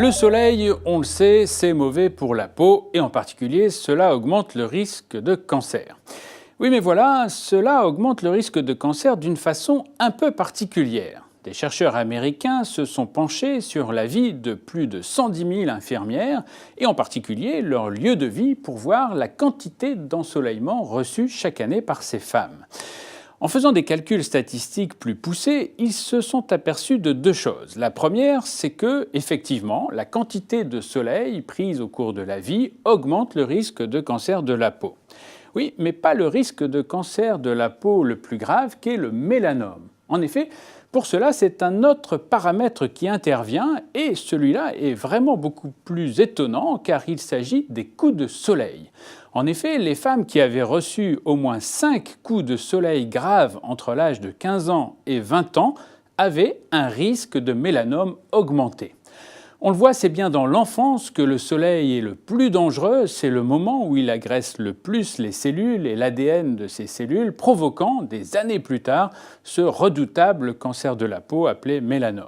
Le soleil, on le sait, c'est mauvais pour la peau et en particulier, cela augmente le risque de cancer. Oui, mais voilà, cela augmente le risque de cancer d'une façon un peu particulière. Des chercheurs américains se sont penchés sur la vie de plus de 110 000 infirmières et en particulier leur lieu de vie pour voir la quantité d'ensoleillement reçue chaque année par ces femmes. En faisant des calculs statistiques plus poussés, ils se sont aperçus de deux choses. La première, c'est que, effectivement, la quantité de soleil prise au cours de la vie augmente le risque de cancer de la peau. Oui, mais pas le risque de cancer de la peau le plus grave, qui est le mélanome. En effet, pour cela, c'est un autre paramètre qui intervient et celui-là est vraiment beaucoup plus étonnant car il s'agit des coups de soleil. En effet, les femmes qui avaient reçu au moins 5 coups de soleil graves entre l'âge de 15 ans et 20 ans avaient un risque de mélanome augmenté. On le voit, c'est bien dans l'enfance que le soleil est le plus dangereux, c'est le moment où il agresse le plus les cellules et l'ADN de ces cellules, provoquant, des années plus tard, ce redoutable cancer de la peau appelé mélanome.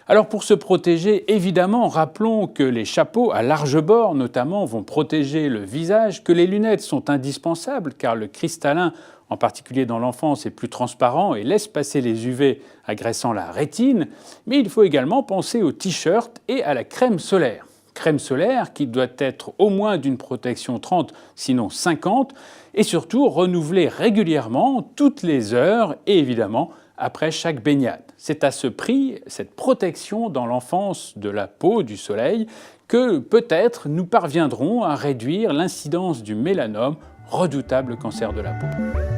Alors pour se protéger, évidemment, rappelons que les chapeaux à large bord notamment vont protéger le visage, que les lunettes sont indispensables car le cristallin, en particulier dans l'enfance, est plus transparent et laisse passer les UV agressant la rétine, mais il faut également penser au t-shirt et à la crème solaire. Crème solaire qui doit être au moins d'une protection 30, sinon 50, et surtout renouvelée régulièrement, toutes les heures et évidemment après chaque baignade. C'est à ce prix, cette protection dans l'enfance de la peau du soleil, que peut-être nous parviendrons à réduire l'incidence du mélanome, redoutable cancer de la peau.